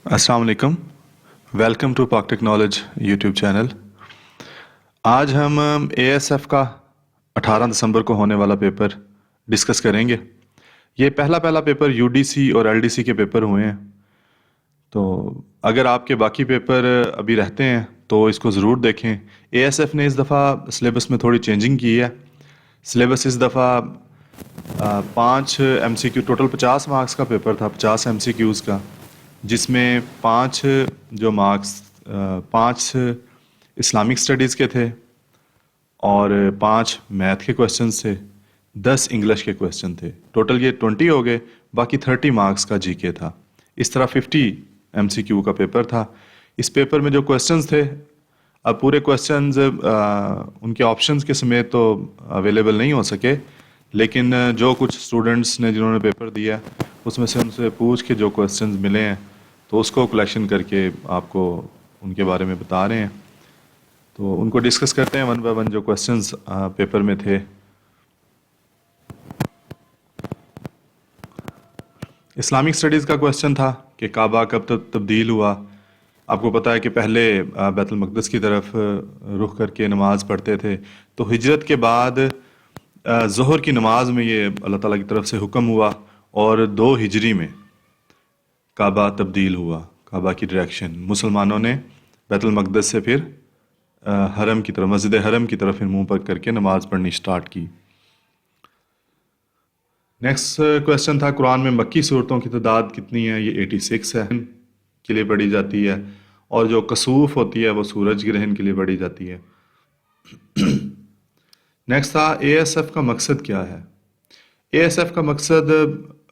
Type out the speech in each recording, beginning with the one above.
अस्सलाम वालेकुम। Welcome to पाक टेक्नोलॉज यूट्यूब चैनल। आज हम एएसएफ का 18 दिसंबर को होने वाला पेपर डिस्कस करेंगे। ये पहला पहला पेपर यूडीसी और एलडीसी के पेपर हुए हैं, तो अगर आपके बाकी पेपर अभी रहते हैं तो इसको ज़रूर देखें। एएसएफ ने इस दफ़ा सिलेबस में थोड़ी चेंजिंग की है। सिलेबस इस दफ़ा 5 एमसीक्यू, टोटल 50 मार्क्स का पेपर था, 50 एमसीक्यूज़ का, जिसमें 5 जो मार्क्स 5 इस्लामिक स्टडीज़ के थे और 5 मैथ के क्वेश्चंस थे, 10 इंग्लिश के क्वेश्चन थे। टोटल ये 20 हो गए, बाकी 30 मार्क्स का जीके था। इस तरह 50 एमसीक्यू का पेपर था। इस पेपर में जो क्वेश्चंस थे, अब पूरे क्वेश्चंस उनके ऑप्शंस के समेत तो अवेलेबल नहीं हो सके, लेकिन जो कुछ स्टूडेंट्स ने जिन्होंने पेपर दिया उसमें से उनसे पूछ के जो क्वेश्चंस मिले हैं तो उसको कलेक्शन करके आपको उनके बारे में बता रहे हैं। तो उनको डिस्कस करते हैं वन बाय वन, जो क्वेश्चंस पेपर में थे। इस्लामिक स्टडीज़ का क्वेश्चन था कि काबा कब तक तब्दील हुआ। आपको पता है कि पहले बैतुल मक़दस की तरफ रुख करके नमाज़ पढ़ते थे, तो हिजरत के बाद ज़ोहर की नमाज में ये अल्लाह ताला की तरफ से हुक्म हुआ और 2 हिजरी में काबा तब्दील हुआ। काबा की डायरेक्शन मुसलमानों ने बैतुल मक़दस से फिर हरम की तरफ, मस्जिद हरम की तरफ फिर मुंह पर करके नमाज पढ़नी स्टार्ट की। नेक्स्ट क्वेश्चन था कुरान में मक्की सूरतों की तादाद कितनी है। ये 86 है, के लिए पढ़ी जाती है, और जो कसूफ होती है वो सूरज ग्रहण के लिए पढ़ी जाती है। नेक्स्ट था एएसएफ का मकसद क्या है। एएसएफ का मकसद,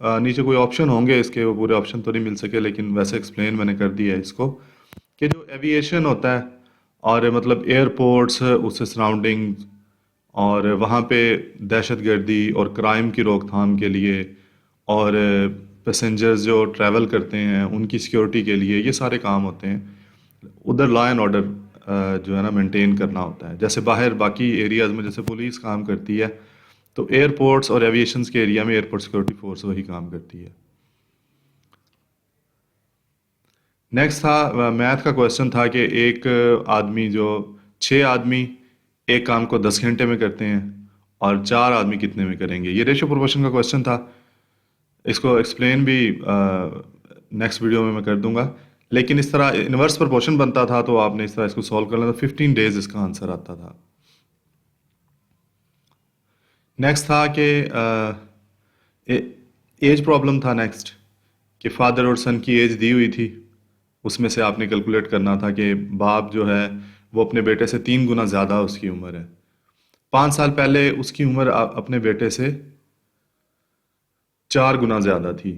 नीचे कोई ऑप्शन होंगे इसके, वो पूरे ऑप्शन तो नहीं मिल सके, लेकिन वैसे एक्सप्लेन मैंने कर दिया है इसको, कि जो एविएशन होता है और मतलब एयरपोर्ट्स, उससे सराउंडिंग, और वहाँ पे दहशतगर्दी और क्राइम की रोकथाम के लिए, और पैसेंजर्स जो ट्रैवल करते हैं उनकी सिक्योरिटी के लिए, ये सारे काम होते हैं। उधर लॉ एंड ऑर्डर जो है ना मेंटेन करना होता है। जैसे बाहर बाकी एरियाज़ में जैसे पुलिस काम करती है, तो एयरपोर्ट्स और एविएशन के एरिया में एयरपोर्ट सिक्योरिटी फोर्स वही काम करती है। नेक्स्ट था मैथ का क्वेश्चन था कि एक आदमी, जो 6 आदमी एक काम को 10 घंटे में करते हैं और 4 आदमी कितने में करेंगे। ये रेशो प्रोपोर्शन का क्वेश्चन था। इसको एक्सप्लेन भी नेक्स्ट वीडियो में मैं कर दूंगा, लेकिन इस तरह इनवर्स प्रोपोर्शन बनता था, तो आपने इस तरह इसको सॉल्व करना था। 15 डेज इसका आंसर आता था। नेक्स्ट था कि एज प्रॉब्लम था नेक्स्ट, कि फादर और सन की एज दी हुई थी, उसमें से आपने कैलकुलेट करना था कि बाप जो है वो अपने बेटे से 3 गुना ज़्यादा उसकी उम्र है। 5 साल पहले उसकी उम्र अपने बेटे से 4 गुना ज़्यादा थी।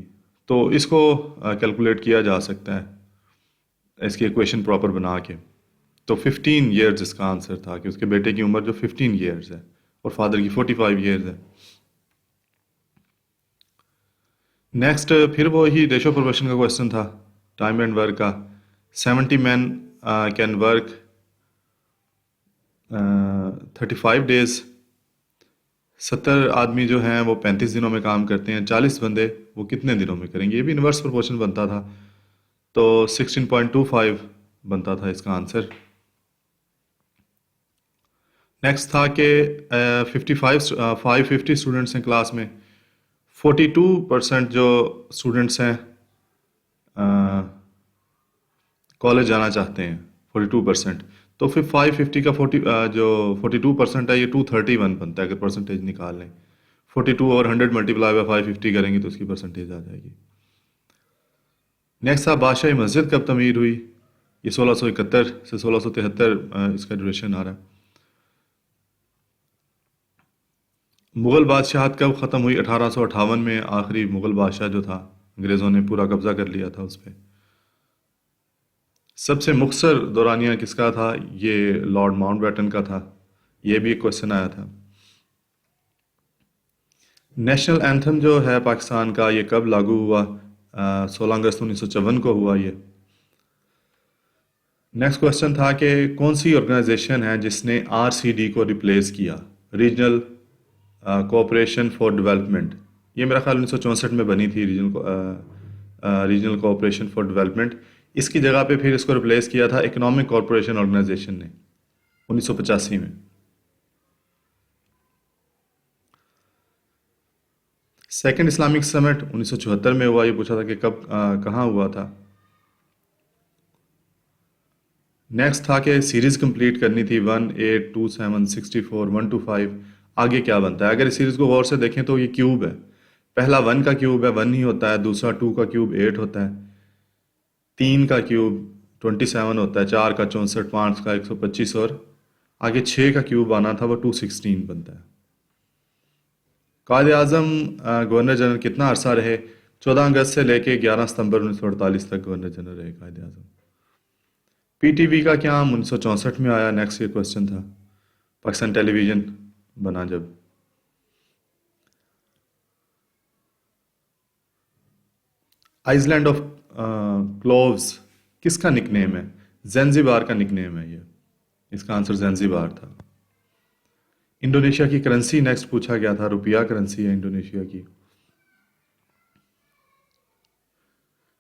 तो इसको कैलकुलेट किया जा सकता है इसकी इक्वेशन प्रॉपर बना के। तो 15 ईयर्स इसका आंसर था, कि उसके बेटे की उम्र जो 15 ईयर्स है और फादर की 45 ईयर्स है। नेक्स्ट फिर वो ही रेशो प्रोपोर्शन का क्वेश्चन था, टाइम एंड वर्क का। 70 मैन कैन वर्क 35 डेज। 70 आदमी जो हैं वो 35 दिनों में काम करते हैं, 40 बंदे वो कितने दिनों में करेंगे। ये भी इनवर्स प्रोपोर्शन बनता था, तो 16.25 बनता था इसका आंसर। नेक्स्ट था कि 550 स्टूडेंट्स हैं क्लास में, 42% जो स्टूडेंट्स हैं कॉलेज जाना चाहते हैं, 42%। तो फिर 550 का जो 42% है, ये 231 बनता है अगर परसेंटेज निकाल लें। 42 और 100 मल्टीप्लाई बाय 550 करेंगे तो उसकी परसेंटेज आ जाएगी। नेक्स्ट था बादशाही मस्जिद कब तमीर हुई। ये 1671 से 1673 इसका ड्यूरेशन आ रहा है। मुग़ल बादशाहत कब ख़त्म हुई। 1858 में आखिरी मुग़ल बादशाह जो था, अंग्रेज़ों ने पूरा कब्ज़ा कर लिया था उस पर। सबसे मुख्तसर दौरानिया किसका था। ये लॉर्ड माउंटबेटन का था। ये भी एक क्वेश्चन आया था। नेशनल एंथम जो है पाकिस्तान का, ये कब लागू हुआ। 16 अगस्त 1954 को हुआ ये। नेक्स्ट क्वेश्चन था कि कौन सी ऑर्गेनाइजेशन है जिसने आरसीडी को रिप्लेस किया, रीजनल कोऑपरेशन फॉर डेवलपमेंट। ये मेरा ख्याल 1964 में बनी थी, रीजनल कोऑपरेशन फॉर डेवलपमेंट। इसकी जगह पे फिर इसको रिप्लेस किया था इकोनॉमिक कॉरपोरेशन ऑर्गेनाइजेशन ने 1985 में। सेकंड इस्लामिक समिट 1974 में हुआ। ये पूछा था कि कब कहाँ हुआ था। नेक्स्ट था कि सीरीज कंप्लीट करनी थी 1, 8, 2, 7, 64, 1 to 5। आगे क्या बनता है? अगर इस सीरीज को गौर से देखें तो ये क्यूब है। पहला 1 का क्यूब है 1 ही होता है, दूसरा 2 का क्यूब 8 होता है, 3 का क्यूब 27 होता है, 4 का 64, 5 का 125 और आगे 6 का क्यूब आना था वो 216 बनता है। कायद आज़म गवर्नर जनरल कितना अरसा रहे? 14 अगस्त से लेके 11 सितंबर 1948 तक गवर्नर जनरल रहे कायद आज़म। पीटीवी का क्या 1964 में आया? नेक्स्ट ये क्वेश्चन था। पाकिस्तान टेलीविजन बना जब। आइसलैंड ऑफ क्लोव्स किसका निकनेम है? ज़ैंज़िबार का निकनेम है ये। इसका आंसर ज़ैंज़िबार था। इंडोनेशिया की करेंसी नेक्स्ट पूछा गया था। रुपया करेंसी है इंडोनेशिया की।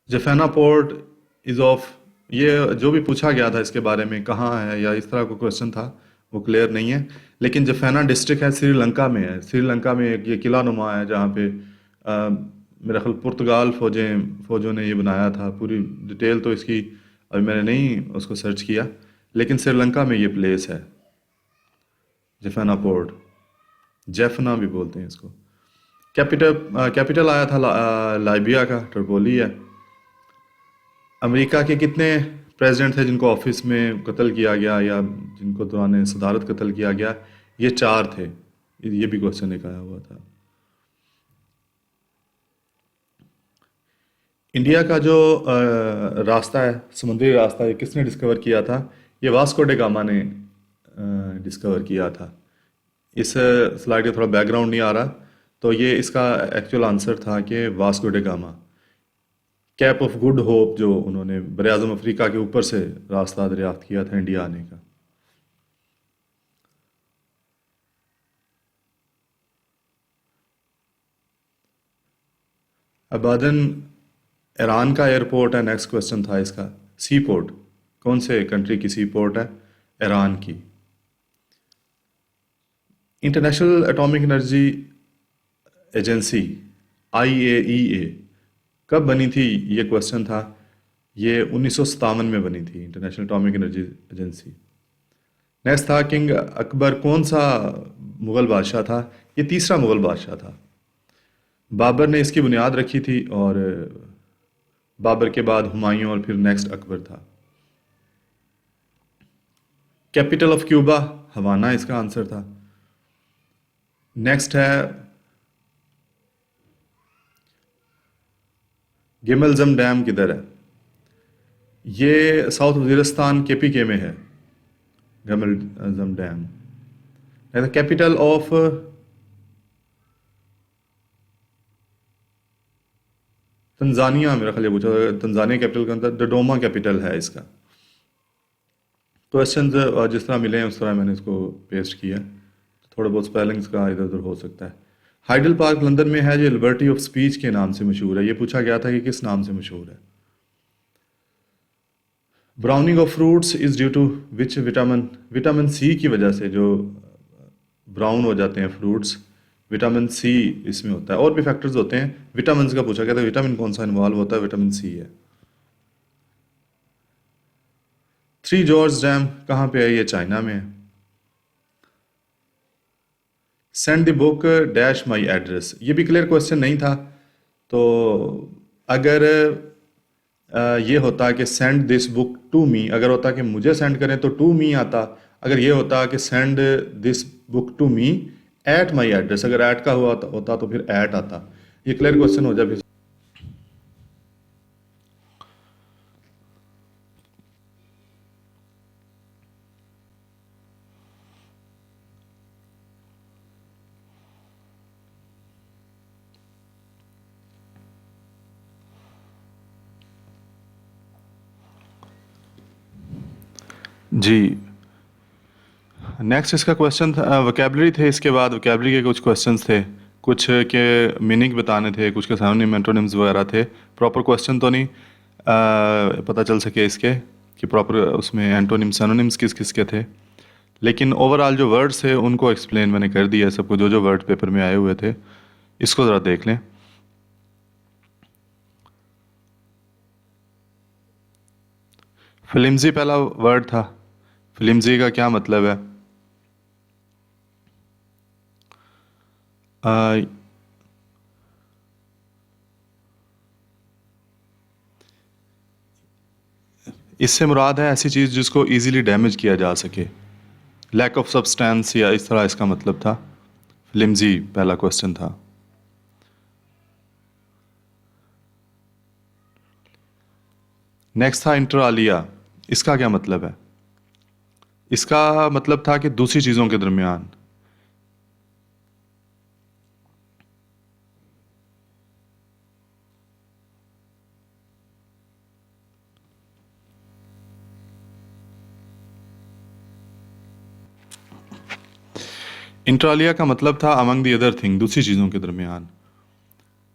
जफेना पोर्ट इज ऑफ, ये जो भी पूछा गया था इसके बारे में कहाँ है या इस तरह का क्वेश्चन था वो क्लियर नहीं है, लेकिन जफेना डिस्ट्रिक्ट है, श्रीलंका में है। श्रीलंका में एक ये किला नुमा है जहाँ पे मेरा ख्याल पुर्तगाल फौजों ने ये बनाया था। पूरी डिटेल तो इसकी अभी मैंने नहीं उसको सर्च किया, लेकिन श्रीलंका में ये प्लेस है जफेना पोर्ट। जेफना भी बोलते हैं इसको। कैपिटल आया था लाइबिया का, ट्रिपोली है। अमेरिका के कितने प्रेसिडेंट थे जिनको ऑफिस में कत्ल किया गया या जिनको दौरान सदारत कत्ल किया गया? ये 4 थे। ये भी क्वेश्चन एक आया हुआ था। इंडिया का जो रास्ता है, समुद्री रास्ता, ये किसने डिस्कवर किया था? ये वास्को डे गामा ने डिस्कवर किया था। इस स्लाइड का थोड़ा बैकग्राउंड नहीं आ रहा, तो ये इसका एक्चुअल आंसर था कि Vasco day gamma. Cap of good hope जो उन्होंने बर आज़म अफ्रीका के ऊपर से रास्ता दरियाफ्त किया था इंडिया आने का। अबादन ईरान का एयरपोर्ट है। नेक्स्ट क्वेश्चन था इसका। सी पोर्ट कौन से कंट्री की सी पोर्ट है? ईरान की। International atomic energy agency IAEA कब बनी थी? ये क्वेश्चन था। ये 1957 में बनी थी international atomic energy agency. Next था किंग अकबर कौन सा मुगल बादशाह था? ये तीसरा मुगल बादशाह था। बाबर ने इसकी बुनियाद रखी थी और बाबर के बाद हुमायूं और फिर नेक्स्ट अकबर था। कैपिटल ऑफ क्यूबा हवाना इसका आंसर था। नेक्स्ट है गिमलजम डैम किधर है? ये साउथ वजीरिस्तान KPK में है गिमलजम डैम। कैपिटल ऑफ तंजानिया, मेरा ख्याल पूछा, तंजानिया कैपिटल का अंदर डोडोमा कैपिटल है इसका। क्वेश्चन जिस तरह मिले हैं उस तरह मैंने इसको पेस्ट किया, थोड़ा बहुत स्पेलिंग्स का इधर उधर हो सकता है। हाइडल पार्क लंदन में है जो लिबर्टी ऑफ स्पीच के नाम से मशहूर है। ये पूछा गया था कि किस नाम से मशहूर है। Browning of fruits is due to which vitamin? Vitamin C की वजह से जो ब्राउन हो जाते हैं फ्रूट्स, विटामिन C इसमें होता है। और भी फैक्टर्स होते हैं। विटामिन का पूछा गया था, विटामिन कौन सा इन्वॉल्व होता है? विटामिन C है। 3 जॉर्ज डैम कहाँ पे है? ये चाइना में है। Send the book dash my address, ये भी क्लियर क्वेश्चन नहीं था। तो अगर ये होता कि send this book to me, अगर होता कि मुझे सेंड करें तो टू मी आता। अगर ये होता कि send this book to me at my address, अगर एट का हुआ होता तो फिर एट आता। ये क्लियर क्वेश्चन हो जाए। जी नेक्स्ट इसका क्वेश्चन था, वोकैबलरी थे। इसके बाद वोकैबलरी के कुछ क्वेश्चंस थे, कुछ के मीनिंग बताने थे, कुछ के सामने मेंटोनिम्स वगैरह थे। प्रॉपर क्वेश्चन तो नहीं। पता चल सके इसके कि प्रॉपर उसमें एंटोनिम्स सिनोनिम्स किस किस के थे। लेकिन ओवरऑल जो वर्ड्स थे उनको एक्सप्लेन मैंने कर दिया है सबको, जो जो वर्ड पेपर में आए हुए थे। इसको ज़रा देख लें। फ्लिम्जी पहला वर्ड था। फ्लिम्जी का क्या मतलब है? अ, इससे मुराद है ऐसी चीज़ जिसको इजीली डैमेज किया जा सके, लैक ऑफ सब्सटेंस या इस तरह इसका मतलब था। फ्लिम्जी पहला क्वेश्चन था। नेक्स्ट था इंटर आलिया। इसका क्या मतलब है? इसका मतलब था कि दूसरी चीज़ों के दरमियान। इंट्रालिया का मतलब था अमंग द अदर थिंग, दूसरी चीज़ों के दरमियान।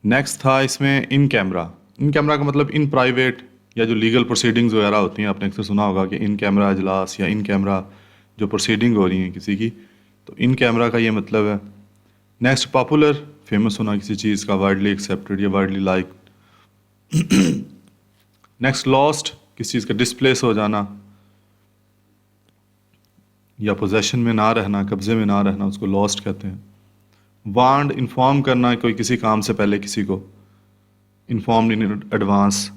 नेक्स्ट था इसमें इन कैमरा। इन कैमरा का मतलब इन प्राइवेट या जो लीगल प्रोसीडिंग्स वगैरह होती हैं, आपने अक्सर सुना होगा कि इन कैमरा इजलास या इन कैमरा जो प्रोसीडिंग हो रही है किसी की, तो इन कैमरा का ये मतलब है। नेक्स्ट पॉपुलर, फेमस होना किसी चीज़ का, वाइडली एक्सेप्टेड या वाइडली लाइक। नेक्स्ट लॉस्ट, किसी चीज़ का डिस्प्लेस हो जाना या पोजेशन में ना रहना, कब्जे में ना रहना, उसको लॉस्ट कहते हैं। वांड, इन्फॉर्म करना कोई किसी काम से पहले किसी को, इन्फॉर्म्ड इन एडवांस।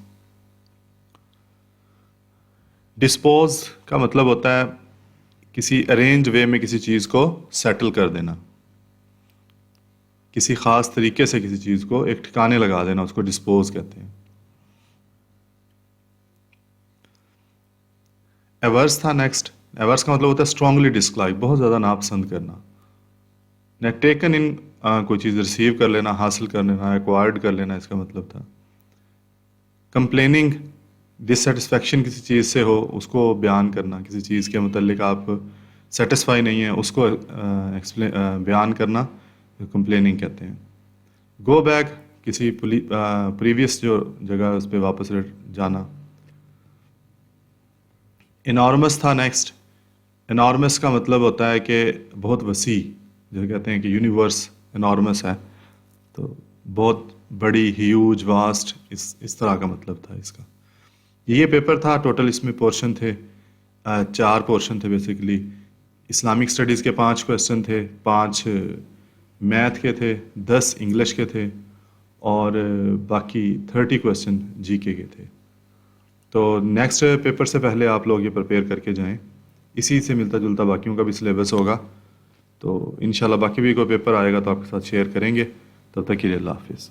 डिस्पोज का मतलब होता है किसी अरेंज वे में किसी चीज़ को सेटल कर देना, किसी ख़ास तरीके से किसी चीज़ को एक ठिकाने लगा देना, उसको डिस्पोज कहते हैं। एवर्स था नेक्स्ट। एवर्स का मतलब होता है स्ट्रांगली डिसलाइक, बहुत ज़्यादा नापसंद करना। ने टेकन इन, कोई चीज़ रिसीव कर लेना, हासिल कर लेना, एक्वायर्ड कर लेना, इसका मतलब था। कंप्लेनिंग, डिससेटिस्फेक्शन किसी चीज़ से हो उसको बयान करना, किसी चीज़ के मतलब आप सेटिस्फाई नहीं है उसको बयान करना, कंप्लेनिंग कहते हैं। गो बैक, किसी प्रीवियस जो जगह उस पर वापस जाना। इनॉर्मस था नेक्स्ट। इनॉर्मस का मतलब होता है कि बहुत वसी, जो कहते हैं कि यूनिवर्स इनॉर्मस है, तो बहुत बड़ी, ह्यूज, वास्ट, इस तरह का मतलब था इसका। ये पेपर था। टोटल इसमें पोर्शन थे 4 पोर्शन थे बेसिकली। इस्लामिक स्टडीज़ के 5 क्वेश्चन थे, 5 मैथ के थे, 10 इंग्लिश के थे और बाकी 30 क्वेश्चन जीके के थे। तो नेक्स्ट पेपर से पहले आप लोग ये प्रिपेयर करके जाएं। इसी से मिलता जुलता बाकियों का भी सिलेबस होगा, तो इंशाल्लाह बाकी भी कोई पेपर आएगा तो आपके साथ शेयर करेंगे। तब तक के लिए अल्लाह हाफिज़।